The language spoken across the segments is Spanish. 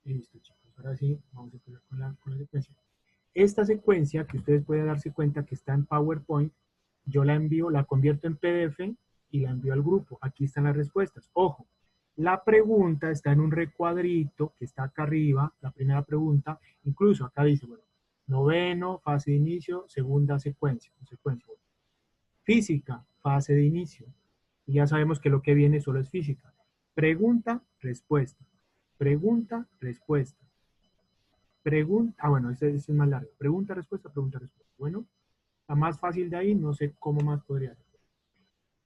Listo, chicos. Ahora sí, vamos a empezar con la secuencia. Esta secuencia, que ustedes pueden darse cuenta que está en PowerPoint, yo la envío, la convierto en PDF y la envío al grupo. Aquí están las respuestas. Ojo, la pregunta está en un recuadrito que está acá arriba, la primera pregunta. Incluso acá dice, bueno, noveno, fase de inicio, segunda secuencia. Bueno. Física, fase de inicio. Y ya sabemos que lo que viene solo es física. Pregunta, respuesta. Pregunta, respuesta. Pregunta, bueno, ese es más largo. Pregunta, respuesta, pregunta, respuesta. Bueno, la más fácil de ahí, no sé cómo más podría ser.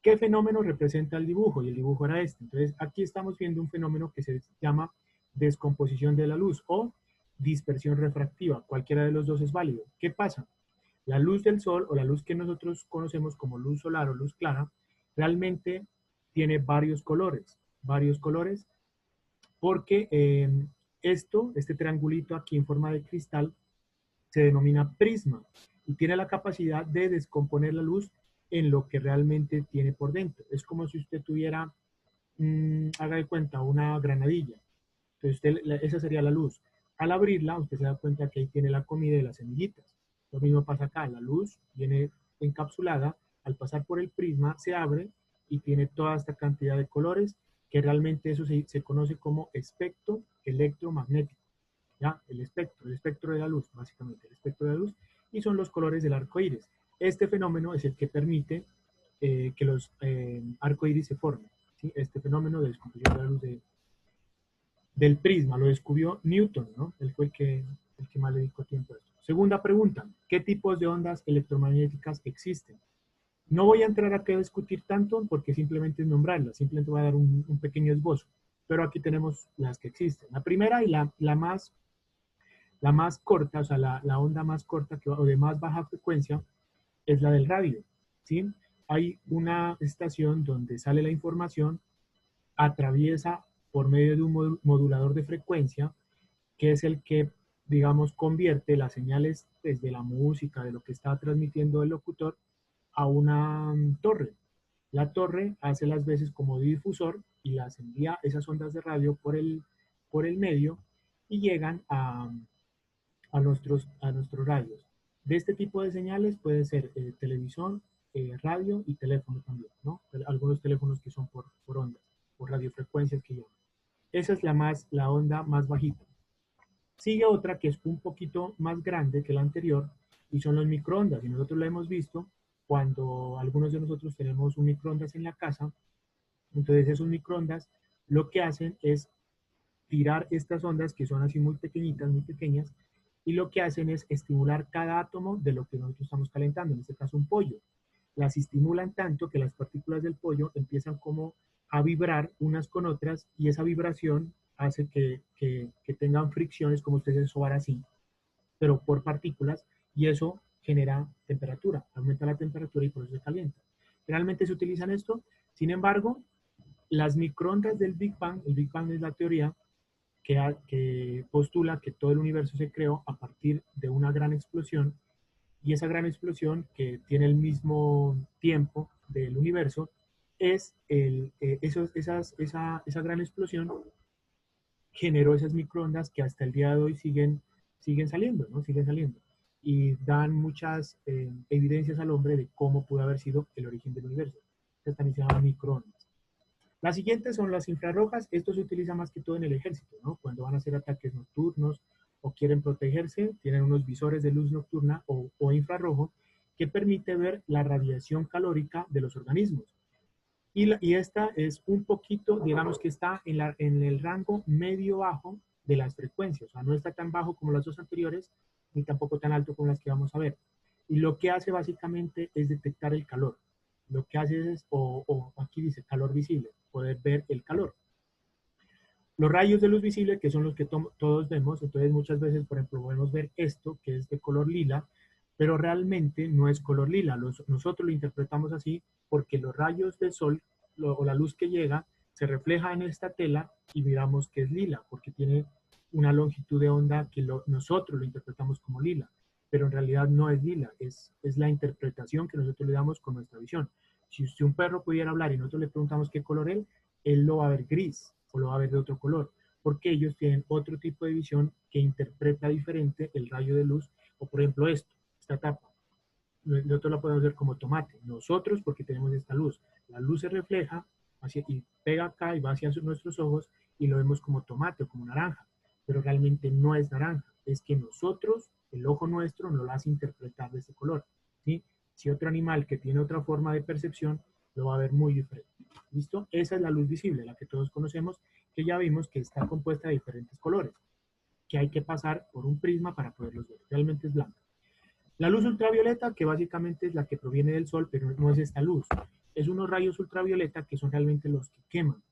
¿Qué fenómeno representa el dibujo? Y el dibujo era este. Entonces, aquí estamos viendo un fenómeno que se llama descomposición de la luz o dispersión refractiva. Cualquiera de los dos es válido. ¿Qué pasa? La luz del sol o la luz que nosotros conocemos como luz solar o luz clara, realmente tiene varios colores, porque este triangulito aquí en forma de cristal, se denomina prisma y tiene la capacidad de descomponer la luz en lo que realmente tiene por dentro. Es como si usted tuviera, haga de cuenta, una granadilla. Entonces, esa sería la luz. Al abrirla, usted se da cuenta que ahí tiene la comida y las semillitas. Lo mismo pasa acá. La luz viene encapsulada. Al pasar por el prisma, se abre y tiene toda esta cantidad de colores, que realmente eso se conoce como espectro electromagnético. ¿Ya? El espectro de la luz, básicamente, el espectro de la luz, y son los colores del arco iris. Este fenómeno es el que permite que los arcoíris se formen. ¿Sí? Este fenómeno de descomposición de la luz del prisma lo descubrió Newton, ¿no? Él fue el que más le dedicó tiempo a esto. Segunda pregunta, ¿qué tipos de ondas electromagnéticas existen? No voy a entrar aquí a discutir tanto porque simplemente es nombrarlas, simplemente voy a dar un pequeño esbozo, pero aquí tenemos las que existen. La primera y la más corta, o sea, la onda más corta o de más baja frecuencia es la del radio, ¿sí? Hay una estación donde sale la información, atraviesa por medio de un modulador de frecuencia, que es el que, digamos, convierte las señales desde la música, de lo que está transmitiendo el locutor, a una torre. La torre hace las veces como difusor y las envía esas ondas de radio por el medio y llegan a nuestros radios. De este tipo de señales puede ser televisión, radio y teléfono también, ¿no? Algunos teléfonos que son por ondas, por radiofrecuencias que llaman. Esa es la onda más bajita. Sigue otra que es un poquito más grande que la anterior y son los microondas. Y nosotros lo hemos visto cuando algunos de nosotros tenemos un microondas en la casa. Entonces esos microondas lo que hacen es tirar estas ondas que son así muy pequeñitas, muy pequeñas, y lo que hacen es estimular cada átomo de lo que nosotros estamos calentando, en este caso un pollo. Las estimulan tanto que las partículas del pollo empiezan como a vibrar unas con otras y esa vibración hace que tengan fricciones, como ustedes en sobar así, pero por partículas, y eso genera temperatura, aumenta la temperatura y por eso se calienta. Generalmente se utilizan esto, sin embargo, las microondas del Big Bang, el Big Bang es la teoría que postula que todo el universo se creó a partir de una gran explosión, y esa gran explosión, que tiene el mismo tiempo del universo, esa gran explosión generó esas microondas que hasta el día de hoy siguen saliendo, ¿no? Siguen saliendo. Y dan muchas evidencias al hombre de cómo pudo haber sido el origen del universo. Estas también se llaman microondas. Las siguientes son las infrarrojas. Esto se utiliza más que todo en el ejército, ¿no? Cuando van a hacer ataques nocturnos o quieren protegerse, tienen unos visores de luz nocturna o infrarrojo que permite ver la radiación calórica de los organismos. Y esta es un poquito, digamos que está en el rango medio-bajo de las frecuencias. O sea, no está tan bajo como las dos anteriores, ni tampoco tan alto como las que vamos a ver. Y lo que hace básicamente es detectar el calor. Lo que hace es, o aquí dice calor visible, poder ver el calor. Los rayos de luz visible, que son los que todos vemos, entonces muchas veces, por ejemplo, podemos ver esto, que es de color lila, pero realmente no es color lila. Nosotros lo interpretamos así porque los rayos del sol o la luz que llega se refleja en esta tela y miramos que es lila, porque tiene una longitud de onda que nosotros lo interpretamos como lila, pero en realidad no es lila, es la interpretación que nosotros le damos con nuestra visión. Si usted, un perro pudiera hablar y nosotros le preguntamos qué color es, él lo va a ver gris o lo va a ver de otro color, porque ellos tienen otro tipo de visión que interpreta diferente el rayo de luz, o por ejemplo esta tapa. Nosotros la podemos ver como tomate. Nosotros, porque tenemos esta luz. La luz se refleja y pega acá y va hacia nuestros ojos y lo vemos como tomate o como naranja. Pero realmente no es naranja. Es que nosotros, el ojo nuestro, no lo hace interpretar de ese color. ¿Sí? Si otro animal que tiene otra forma de percepción, lo va a ver muy diferente. ¿Listo? Esa es la luz visible, la que todos conocemos, que ya vimos que está compuesta de diferentes colores, que hay que pasar por un prisma para poderlos ver. Realmente es blanca. La luz ultravioleta, que básicamente es la que proviene del sol, pero no es esta luz. Es unos rayos ultravioleta que son realmente los que queman.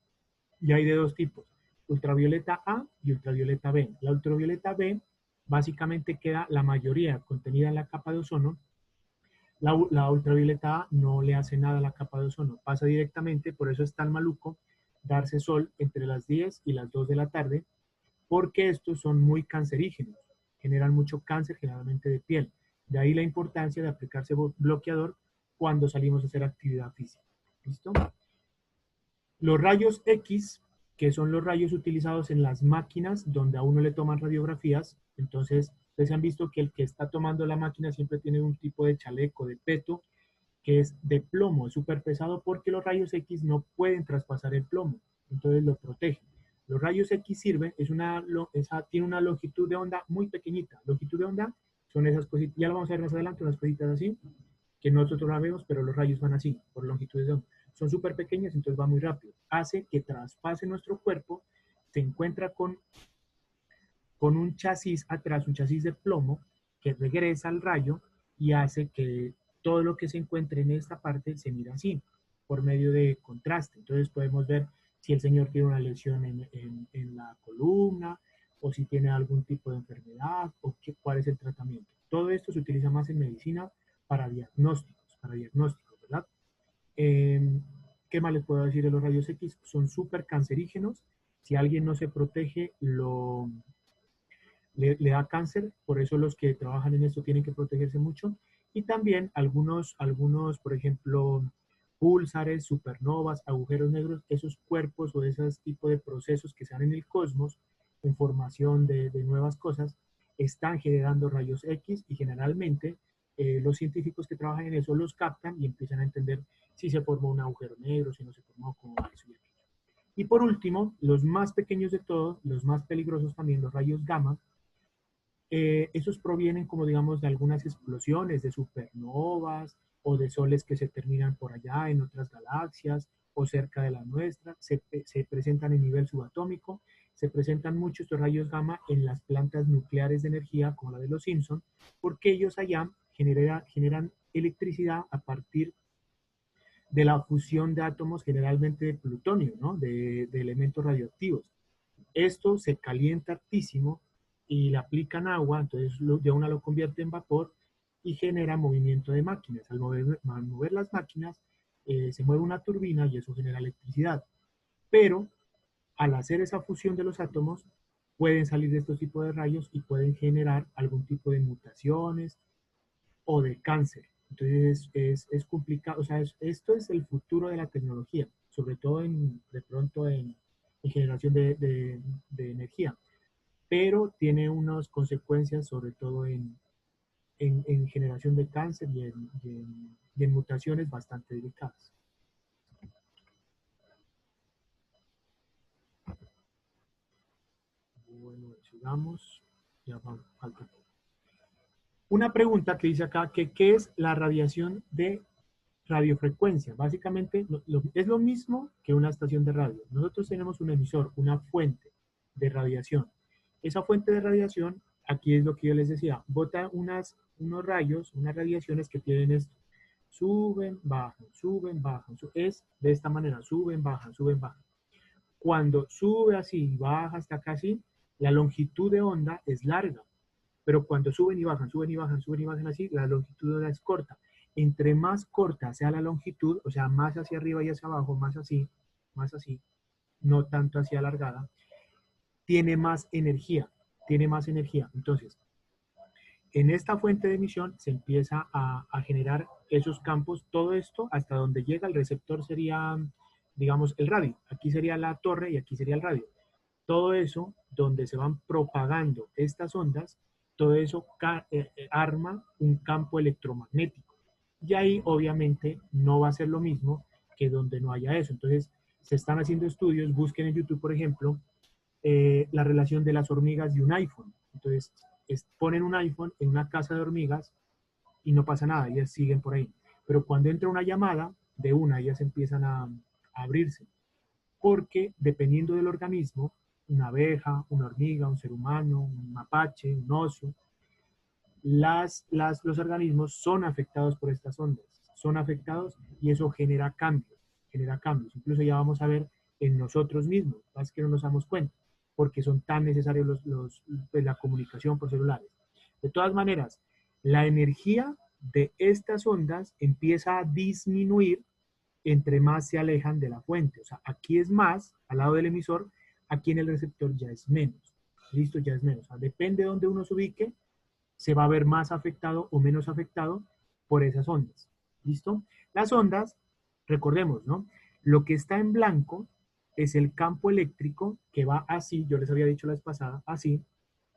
Y hay de dos tipos, ultravioleta A y ultravioleta B. La ultravioleta B básicamente queda la mayoría contenida en la capa de ozono. La ultravioleta A no le hace nada a la capa de ozono, pasa directamente, por eso es tan maluco darse sol entre las 10 y las 2 de la tarde, porque estos son muy cancerígenos, generan mucho cáncer generalmente de piel. De ahí la importancia de aplicarse bloqueador cuando salimos a hacer actividad física. ¿Listo? Los rayos X, que son los rayos utilizados en las máquinas donde a uno le toman radiografías, entonces ustedes han visto que el que está tomando la máquina siempre tiene un tipo de chaleco, de peto, que es de plomo, es súper pesado porque los rayos X no pueden traspasar el plomo, entonces lo protegen. Los rayos X sirven, tiene una longitud de onda muy pequeñita. Longitud de onda son esas cositas, ya lo vamos a ver más adelante, unas cositas así, que nosotros la vemos, pero los rayos van así, por longitudes de onda. Son súper pequeñas, entonces va muy rápido. Hace que traspase nuestro cuerpo, se encuentra con un chasis atrás, un chasis de plomo, que regresa al rayo y hace que todo lo que se encuentre en esta parte se mira así, por medio de contraste. Entonces podemos ver si el señor tiene una lesión en la columna, o si tiene algún tipo de enfermedad, o cuál es el tratamiento. Todo esto se utiliza más en medicina para diagnósticos, ¿verdad? ¿Qué más les puedo decir de los rayos X? Son súper cancerígenos. Si alguien no se protege, le da cáncer, por eso los que trabajan en esto tienen que protegerse mucho. Y también algunos, por ejemplo, púlsares, supernovas, agujeros negros, esos cuerpos o esos tipos de procesos que se dan en el cosmos en formación de nuevas cosas, están generando rayos X y generalmente los científicos que trabajan en eso los captan y empiezan a entender si se formó un agujero negro, si no se formó, cómo va eso y aquello. Y por último, los más pequeños de todos, los más peligrosos también, los rayos gamma, esos provienen, como digamos, de algunas explosiones de supernovas o de soles que se terminan por allá en otras galaxias o cerca de la nuestra, se presentan en nivel subatómico, se presentan mucho estos rayos gamma en las plantas nucleares de energía, como la de los Simpson, porque ellos allá generan electricidad a partir de la fusión de átomos generalmente de plutonio, ¿no? de elementos radioactivos. Esto se calienta hartísimo y le aplican agua, entonces de una lo convierte en vapor y genera movimiento de máquinas. Al mover las máquinas, se mueve una turbina y eso genera electricidad. Pero al hacer esa fusión de los átomos, pueden salir de estos tipos de rayos y pueden generar algún tipo de mutaciones o de cáncer. Entonces es complicado, o sea, esto es el futuro de la tecnología, sobre todo de pronto en generación de energía, pero tiene unas consecuencias sobre todo en generación de cáncer y en mutaciones bastante delicadas. Bueno, sigamos, ya falta. Una pregunta que dice acá, que ¿qué es la radiación de radiofrecuencia? Básicamente es lo mismo que una estación de radio. Nosotros tenemos un emisor, una fuente de radiación. Esa fuente de radiación, aquí es lo que yo les decía, bota unos rayos, unas radiaciones que tienen esto. Suben, bajan. Es de esta manera, suben, bajan, suben, bajan. Cuando sube así y baja hasta casi, la longitud de onda es larga. Pero cuando suben y bajan, suben y bajan, suben y bajan así, la longitud de onda es corta. Entre más corta sea la longitud, o sea, más hacia arriba y hacia abajo, más así, no tanto hacia alargada, tiene más energía, tiene más energía. Entonces, en esta fuente de emisión se empieza a generar esos campos, todo esto hasta donde llega el receptor sería, digamos, el radio. Aquí sería la torre y aquí sería el radio. todo eso, donde se van propagando estas ondas, todo eso arma un campo electromagnético. Y ahí obviamente no va a ser lo mismo que donde no haya eso. Entonces, se están haciendo estudios, busquen en YouTube, por ejemplo, la relación de las hormigas y un iPhone. Entonces, ponen un iPhone en una casa de hormigas y no pasa nada, ellas siguen por ahí. Pero cuando entra una llamada, de una, ellas empiezan a abrirse porque dependiendo del organismo, una abeja, una hormiga, un ser humano, un mapache, un oso, los organismos son afectados por estas ondas, son afectados y eso genera cambios. Incluso ya vamos a ver en nosotros mismos, es que no nos damos cuenta, porque son tan necesarios pues, la comunicación por celulares. De todas maneras, la energía de estas ondas empieza a disminuir entre más se alejan de la fuente. O sea, aquí es más, al lado del emisor, aquí en el receptor ya es menos. Listo, ya es menos. O sea, depende de donde uno se ubique, se va a ver más afectado o menos afectado por esas ondas. ¿Listo? Las ondas, recordemos, ¿no? Lo que está en blanco es el campo eléctrico que va así, yo les había dicho la vez pasada, así,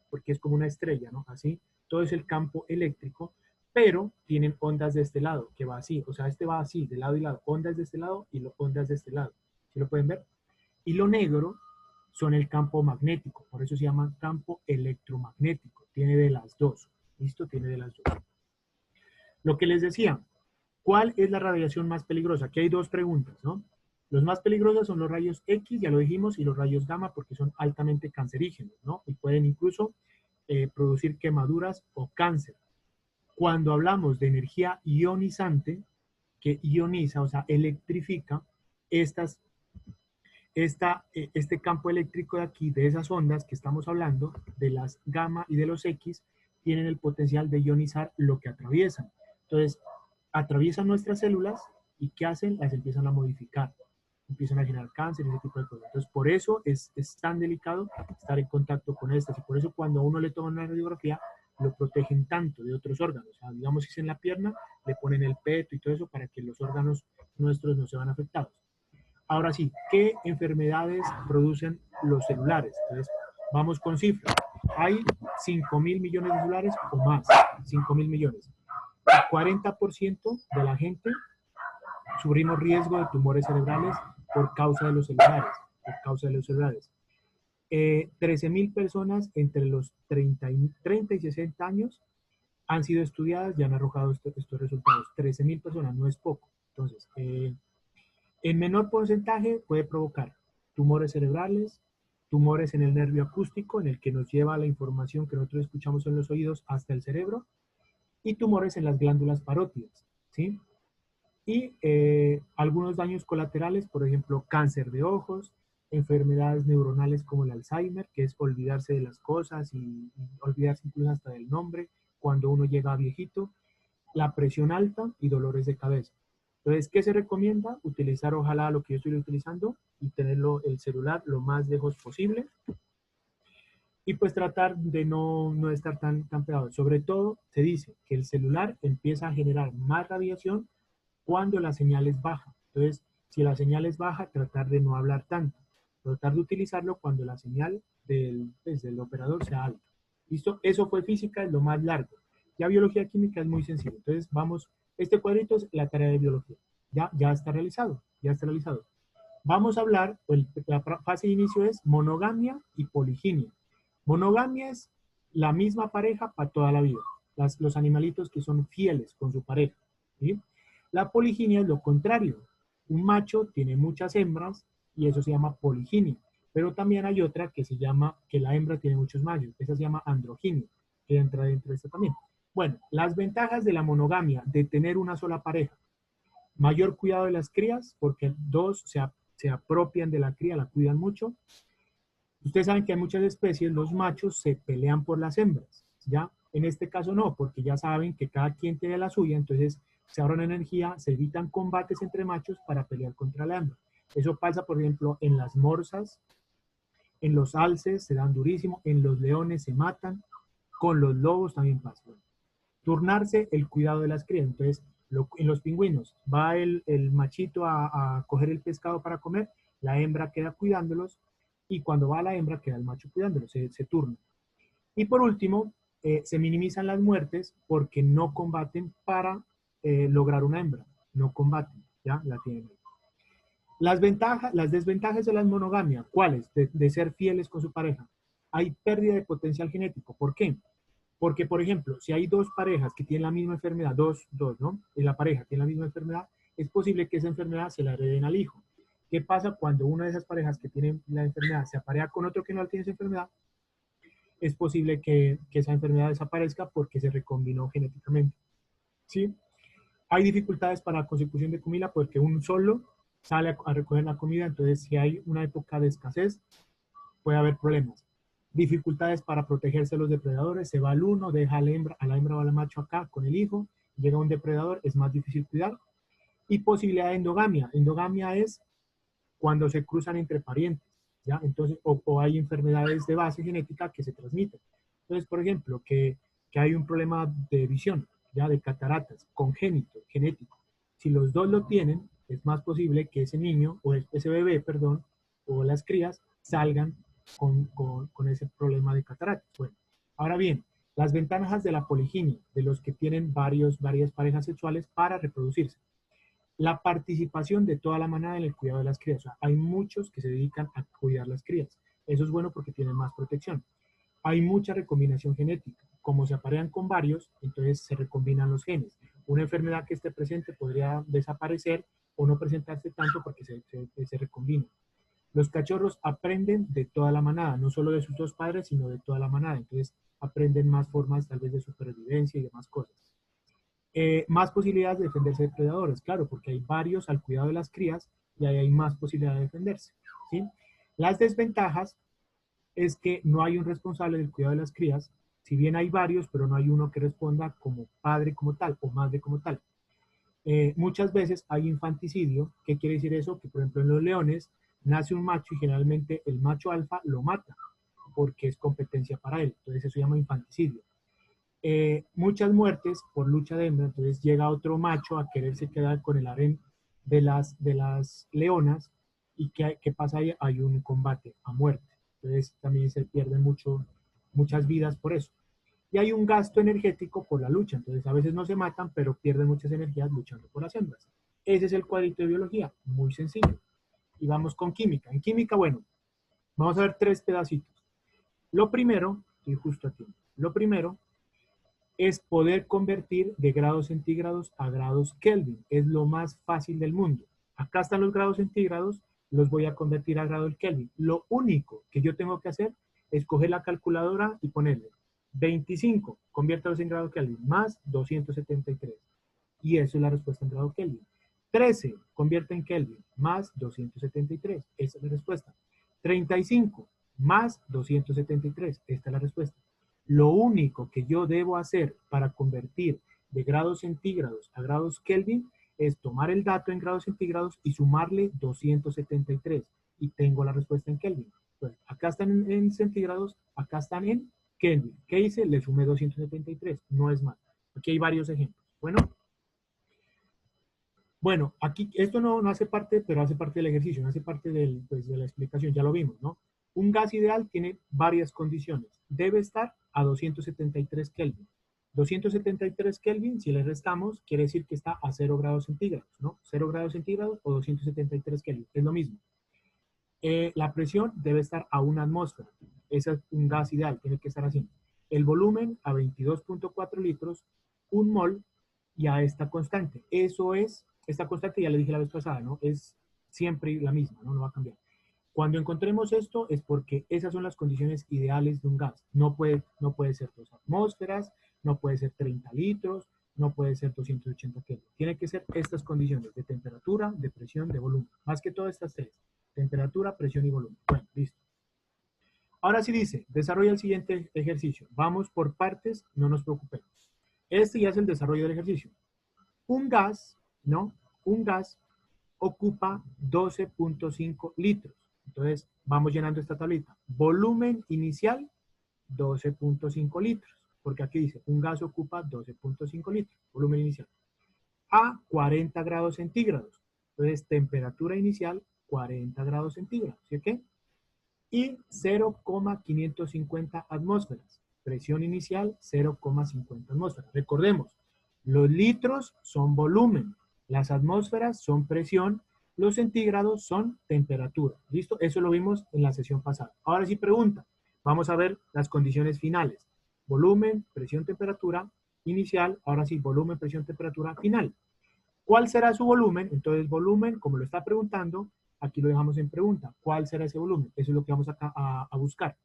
porque es como una estrella, ¿no? Así, todo es el campo eléctrico, pero tienen ondas de este lado, que va así, o sea, este va así, de lado y lado, ondas de este lado y ondas de este lado. ¿Sí lo pueden ver? Y lo negro son el campo magnético, por eso se llama campo electromagnético, tiene de las dos, ¿listo? Tiene de las dos. Lo que les decía, ¿cuál es la radiación más peligrosa? Aquí hay dos preguntas, ¿no? Los más peligrosos son los rayos X, ya lo dijimos, y los rayos gamma porque son altamente cancerígenos, ¿no? Y pueden incluso producir quemaduras o cáncer. Cuando hablamos de energía ionizante, que ioniza, o sea, electrifica, este campo eléctrico de aquí, de esas ondas que estamos hablando, de las gamma y de los X, tienen el potencial de ionizar lo que atraviesan. Entonces, atraviesan nuestras células y ¿qué hacen? Las empiezan a modificar, empiezan a generar cáncer y ese tipo de cosas. Entonces, por eso es tan delicado estar en contacto con estas y por eso cuando a uno le toman una radiografía, lo protegen tanto de otros órganos. O sea, digamos, si es en la pierna, le ponen el peto y todo eso para que los órganos nuestros no se van afectados. Ahora sí, ¿qué enfermedades producen los celulares? Entonces, vamos con cifras. Hay 5.000 millones de celulares o más, 5.000 millones. El 40% de la gente sufrimos riesgo de tumores cerebrales por causa de los celulares, por causa de los celulares. 13.000 personas entre los 30 y 60 años han sido estudiadas y han arrojado estos resultados. 13.000 personas, no es poco. Entonces, en menor porcentaje puede provocar tumores cerebrales, tumores en el nervio acústico, en el que nos lleva la información que nosotros escuchamos en los oídos hasta el cerebro, y tumores en las glándulas parótidas, ¿sí? Y algunos daños colaterales, por ejemplo, cáncer de ojos, enfermedades neuronales como el Alzheimer, que es olvidarse de las cosas y olvidarse incluso hasta del nombre cuando uno llega a viejito, la presión alta y dolores de cabeza. Entonces, ¿qué se recomienda? Utilizar ojalá lo que yo estoy utilizando y tenerlo el celular lo más lejos posible y pues tratar de no estar tan pegado. Sobre todo, se dice que el celular empieza a generar más radiación cuando la señal es baja. Entonces, si la señal es baja, tratar de no hablar tanto. Tratar de utilizarlo cuando la señal del operador sea alta. ¿Listo? Eso fue física, es lo más largo. Ya biología química es muy sencillo. Entonces, vamos, este cuadrito es la tarea de biología. Ya está realizado, ya está realizado. Vamos a hablar, la fase de inicio es monogamia y poliginia. Monogamia es la misma pareja para toda la vida. Los animalitos que son fieles con su pareja. ¿Sí? La poliginia es lo contrario. Un macho tiene muchas hembras y eso se llama poliginia. Pero también hay otra que se llama, que la hembra tiene muchos machos. Esa se llama androginia, que entra dentro de esta también. Bueno, las ventajas de la monogamia, de tener una sola pareja. Mayor cuidado de las crías, porque dos se apropian de la cría, la cuidan mucho. Ustedes saben que hay muchas especies, los machos se pelean por las hembras, ¿ya? En este caso no, porque ya saben que cada quien tiene la suya, entonces se ahorran energía, se evitan combates entre machos para pelear contra la hembra. Eso pasa, por ejemplo, en las morsas, en los alces se dan durísimo, en los leones se matan, con los lobos también pasa. Bueno, turnarse el cuidado de las crías. Entonces, en los pingüinos va el machito a coger el pescado para comer, la hembra queda cuidándolos y cuando va la hembra queda el macho cuidándolo, se turna. Y por último, se minimizan las muertes porque no combaten para lograr una hembra, no combaten, ¿ya? La tienen. Las desventajas de la monogamia, ¿cuáles? De ser fieles con su pareja. Hay pérdida de potencial genético. ¿Por qué? Porque, por ejemplo, si hay dos parejas que tienen la misma enfermedad, dos, ¿no? Y la pareja tiene la misma enfermedad, es posible que esa enfermedad se la hereden al hijo. ¿Qué pasa cuando una de esas parejas que tienen la enfermedad se apareja con otro que no tiene esa enfermedad? Es posible que esa enfermedad desaparezca porque se recombinó genéticamente. ¿Sí? Hay dificultades para la consecución de comida porque un solo sale a recoger la comida, entonces si hay una época de escasez, puede haber problemas. Dificultades para protegerse de los depredadores, se va el uno, deja a la hembra o al macho acá con el hijo, llega un depredador, es más difícil cuidar. Y posibilidad de endogamia. Endogamia es cuando se cruzan entre parientes, ¿ya? Entonces, o hay enfermedades de base genética que se transmiten. Entonces, por ejemplo, que hay un problema de visión, ya de cataratas, congénito, genético. Si los dos lo tienen, es más posible que ese niño, o ese bebé, perdón, o las crías, salgan con ese problema de cataratas. Bueno, ahora bien, las ventajas de la poliginia, de los que tienen varias parejas sexuales para reproducirse. La participación de toda la manada en el cuidado de las crías. O sea, hay muchos que se dedican a cuidar las crías. Eso es bueno porque tienen más protección. Hay mucha recombinación genética. Como se aparean con varios, entonces se recombinan los genes. Una enfermedad que esté presente podría desaparecer o no presentarse tanto porque se recombina. Los cachorros aprenden de toda la manada, no solo de sus dos padres, sino de toda la manada. Entonces aprenden más formas tal vez de supervivencia y demás cosas. Más posibilidades de defenderse de predadores, claro, porque hay varios al cuidado de las crías y ahí hay más posibilidad de defenderse. ¿Sí? Las desventajas es que no hay un responsable del cuidado de las crías, si bien hay varios, pero no hay uno que responda como padre como tal o madre como tal. Muchas veces hay infanticidio. ¿Qué quiere decir eso? Que por ejemplo en los leones nace un macho y generalmente el macho alfa lo mata porque es competencia para él. Entonces eso se llama infanticidio. Muchas muertes por lucha de hembra, entonces llega otro macho a quererse quedar con el harén de las leonas y ¿qué pasa ahí? Hay un combate a muerte. Entonces también se pierden muchas vidas por eso. Y hay un gasto energético por la lucha, entonces a veces no se matan, pero pierden muchas energías luchando por las hembras. Ese es el cuadrito de biología, muy sencillo. Y vamos con química. En química, bueno, vamos a ver 3 pedacitos. Lo primero, y justo aquí, lo primero es poder convertir de grados centígrados a grados Kelvin. Es lo más fácil del mundo. Acá están los grados centígrados, los voy a convertir a grados Kelvin. Lo único que yo tengo que hacer es coger la calculadora y ponerle 25, conviértalos en grado Kelvin, más 273. Y eso es la respuesta en grado Kelvin. 13, convierte en Kelvin, más 273. Esa es la respuesta. 35, más 273. Esta es la respuesta. Lo único que yo debo hacer para convertir de grados centígrados a grados Kelvin es tomar el dato en grados centígrados y sumarle 273. Y tengo la respuesta en Kelvin. Pues acá están en centígrados, acá están en Kelvin. ¿Qué hice? Le sumé 273. No es más. Aquí hay varios ejemplos. Bueno, aquí esto no hace parte, pero hace parte del ejercicio, no hace parte pues, de la explicación, ya lo vimos, ¿no? Un gas ideal tiene varias condiciones. Debe estar a 273 Kelvin. 273 Kelvin, si le restamos, quiere decir que está a 0 grados centígrados, ¿no? 0 grados centígrados o 273 Kelvin, es lo mismo. La presión debe estar a 1 atmósfera. Ese es un gas ideal, tiene que estar así. El volumen a 22.4 litros, 1 mol, y a esta constante. Eso es, esta constante ya le dije la vez pasada, ¿no? Es siempre la misma, ¿no? No va a cambiar. Cuando encontremos esto es porque esas son las condiciones ideales de un gas. No puede ser 2 atmósferas, no puede ser 30 litros, no puede ser 280 Kelvin. Tiene que ser estas condiciones de temperatura, de presión, de volumen. Más que todas estas 3. Temperatura, presión y volumen. Bueno, listo. Ahora sí dice, desarrolla el siguiente ejercicio. Vamos por partes, no nos preocupemos. Este ya es el desarrollo del ejercicio. Un gas, ¿no? Un gas ocupa 12.5 litros. Entonces, vamos llenando esta tablita. Volumen inicial, 12.5 litros. Porque aquí dice, un gas ocupa 12.5 litros. Volumen inicial. A 40 grados centígrados. Entonces, temperatura inicial, 40 grados centígrados. ¿Sí o qué? y 0,550 atmósferas. Presión inicial 0,50 atmósferas. Recordemos, los litros son volumen, las atmósferas son presión, los centígrados son temperatura. ¿Listo? Eso lo vimos en la sesión pasada. Ahora sí pregunta. Vamos a ver las condiciones finales. Volumen, presión, temperatura inicial. Ahora sí, volumen, presión, temperatura final. ¿Cuál será su volumen? Entonces, volumen, como lo está preguntando, aquí lo dejamos en pregunta. ¿Cuál será ese volumen? Eso es lo que vamos acá a buscar.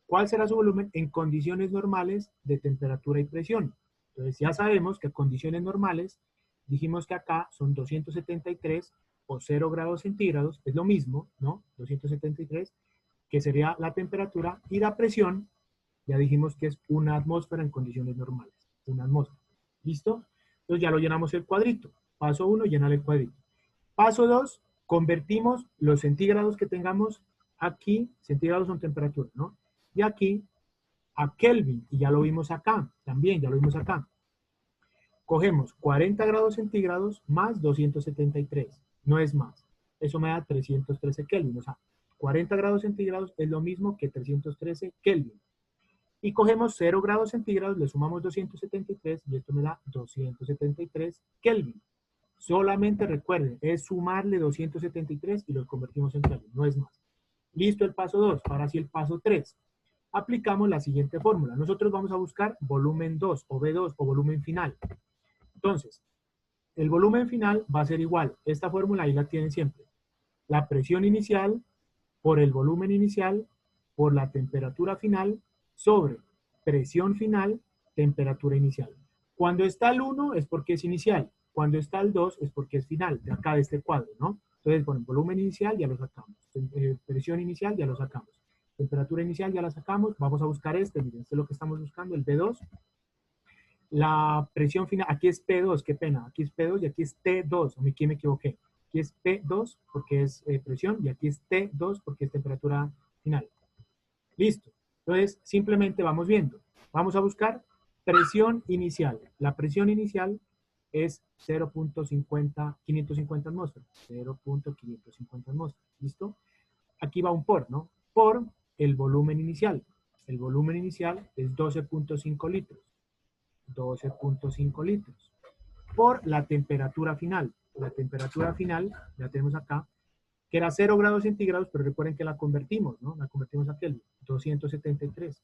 ¿Cuál será su volumen en condiciones normales de temperatura y presión? Entonces, ya sabemos que condiciones normales, dijimos que acá son 273 o 0 grados centígrados, es lo mismo, ¿no? 273, que sería la temperatura, y la presión, ya dijimos que es una atmósfera en condiciones normales, una atmósfera. ¿Listo? Entonces ya lo llenamos el cuadrito. Paso 1, llenar el cuadrito. Paso 2, convertimos los centígrados que tengamos aquí, centígrados son temperatura, ¿no? Y aquí a Kelvin, y ya lo vimos acá, también ya lo vimos acá. Cogemos 40 grados centígrados más 273, no es más. Eso me da 313 Kelvin, o sea, 40 grados centígrados es lo mismo que 313 Kelvin. Y cogemos 0 grados centígrados, le sumamos 273 y esto me da 273 Kelvin. Solamente recuerden, es sumarle 273 y los convertimos en Kelvin, no es más. Listo el paso 2, ahora sí el paso 3. Aplicamos la siguiente fórmula. Nosotros vamos a buscar volumen 2 o V2 o volumen final. Entonces, el volumen final va a ser igual. Esta fórmula ahí la tienen siempre. La presión inicial por el volumen inicial por la temperatura final sobre presión final, temperatura inicial. Cuando está el 1 es porque es inicial. Cuando está el 2 es porque es final, de acá de este cuadro, ¿no? Entonces, bueno, volumen inicial ya lo sacamos. Presión inicial ya lo sacamos. Temperatura inicial ya la sacamos. Vamos a buscar este, miren, este es lo que estamos buscando, el B2. La presión final, aquí es P2, qué pena, aquí es P2 y aquí es T2, aquí me equivoqué. Aquí es P2 porque es presión y aquí es T2 porque es temperatura final. Listo. Entonces, simplemente vamos viendo. Vamos a buscar presión inicial. La presión inicial es 0.50, 550 atmósferas. 0.550 atmósferas. ¿Listo? Aquí va un por, ¿no? Por el volumen inicial. El volumen inicial es 12.5 litros. 12.5 litros. Por la temperatura final. La temperatura final, ya tenemos acá, que era 0 grados centígrados, pero recuerden que la convertimos, ¿no? La convertimos a Kelvin. 273.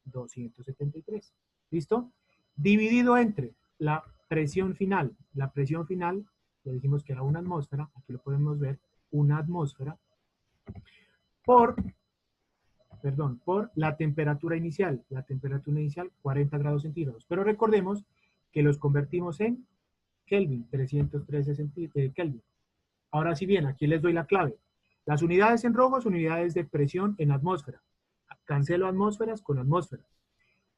273. ¿Listo? Dividido entre la presión final. La presión final, le dijimos que era una atmósfera, aquí lo podemos ver, una atmósfera, por la temperatura inicial. La temperatura inicial, 40 grados centígrados. Pero recordemos que los convertimos en Kelvin, 313 Kelvin. Ahora sí bien, aquí les doy la clave. Las unidades en rojo son unidades de presión en atmósfera. Cancelo atmósferas con atmósferas.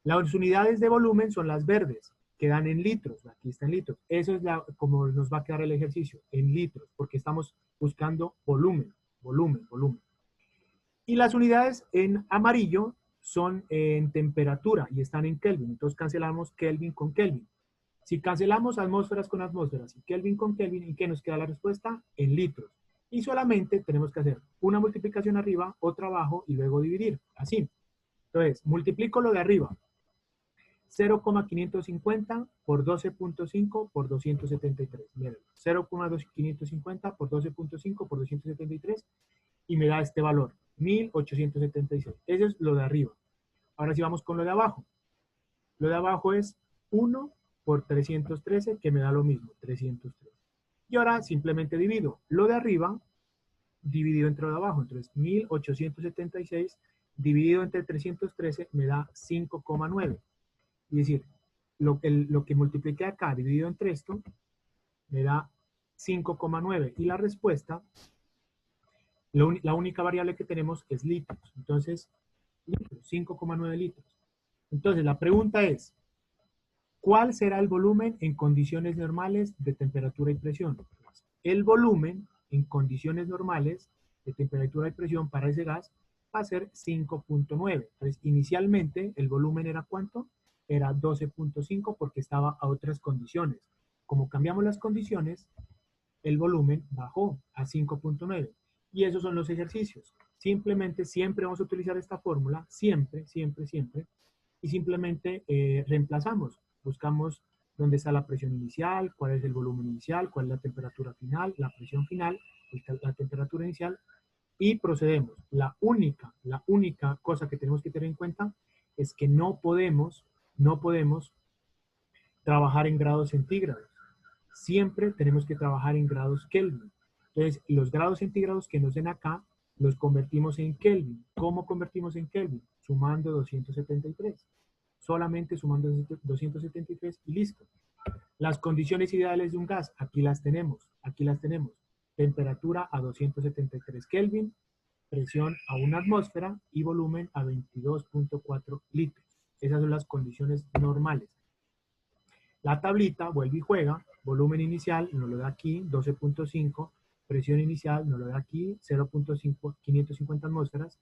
Las unidades de volumen son las verdes, que dan en litros. Aquí está en litros. Eso es como nos va a quedar el ejercicio, en litros, porque estamos buscando volumen, volumen, volumen. Y las unidades en amarillo son en temperatura y están en Kelvin. Entonces cancelamos Kelvin con Kelvin. Si cancelamos atmósferas con atmósferas y Kelvin con Kelvin, ¿en qué nos queda la respuesta? En litros. Y solamente tenemos que hacer una multiplicación arriba, otra abajo y luego dividir. Así. Entonces, multiplico lo de arriba. 0,550 por 12.5 por 273. Miren, 0,550 por 12.5 por 273 y me da este valor, 1876. Eso es lo de arriba. Ahora sí vamos con lo de abajo. Lo de abajo es 1 por 313, que me da lo mismo, 313. Y ahora simplemente divido lo de arriba dividido entre lo de abajo. Entonces, 1876 dividido entre 313 me da 5,9. Es decir, lo que multipliqué acá dividido entre esto me da 5,9. Y la respuesta, la única variable que tenemos es litros. Entonces, 5,9 litros. Entonces, la pregunta es, ¿cuál será el volumen en condiciones normales de temperatura y presión? El volumen en condiciones normales de temperatura y presión para ese gas va a ser 5.9. Entonces, inicialmente, ¿el volumen era cuánto? Era 12.5 porque estaba a otras condiciones. Como cambiamos las condiciones, el volumen bajó a 5.9. Y esos son los ejercicios. simplemente siempre vamos a utilizar esta fórmula, siempre, siempre, siempre, y simplemente reemplazamos, buscamos dónde está la presión inicial, cuál es el volumen inicial, cuál es la temperatura final, la presión final, la temperatura inicial, y procedemos. La única cosa que tenemos que tener en cuenta es que no podemos trabajar en grados centígrados. Siempre tenemos que trabajar en grados Kelvin. Entonces, los grados centígrados que nos den acá, los convertimos en Kelvin. ¿Cómo convertimos en Kelvin? Sumando 273. Solamente sumando 273 y listo. Las condiciones ideales de un gas, aquí las tenemos, aquí las tenemos. Temperatura a 273 Kelvin, presión a 1 atmósfera y volumen a 22.4 litros. Esas son las condiciones normales. La tablita vuelve y juega, volumen inicial nos lo da aquí, 12.5, presión inicial nos lo da aquí, 0.5, 550 atmósferas,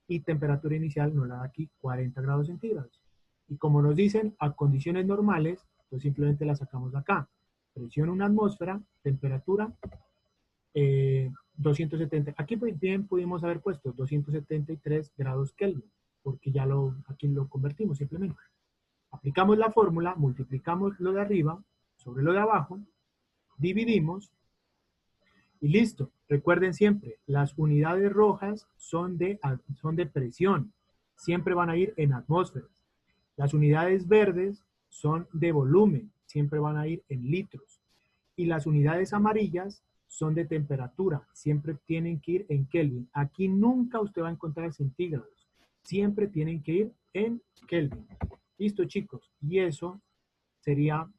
y temperatura inicial nos la da aquí, 40 grados centígrados. Y como nos dicen, a condiciones normales, pues simplemente la sacamos de acá. Presión 1 atmósfera, temperatura 270. Aquí bien pudimos haber puesto 273 grados Kelvin, porque ya aquí lo convertimos simplemente. Aplicamos la fórmula, multiplicamos lo de arriba sobre lo de abajo, dividimos y listo. Recuerden siempre, las unidades rojas son de presión, siempre van a ir en atmósferas. Las unidades verdes son de volumen, siempre van a ir en litros. Y las unidades amarillas son de temperatura, siempre tienen que ir en Kelvin. Aquí nunca usted va a encontrar centígrados, siempre tienen que ir en Kelvin. Listo, chicos, y eso sería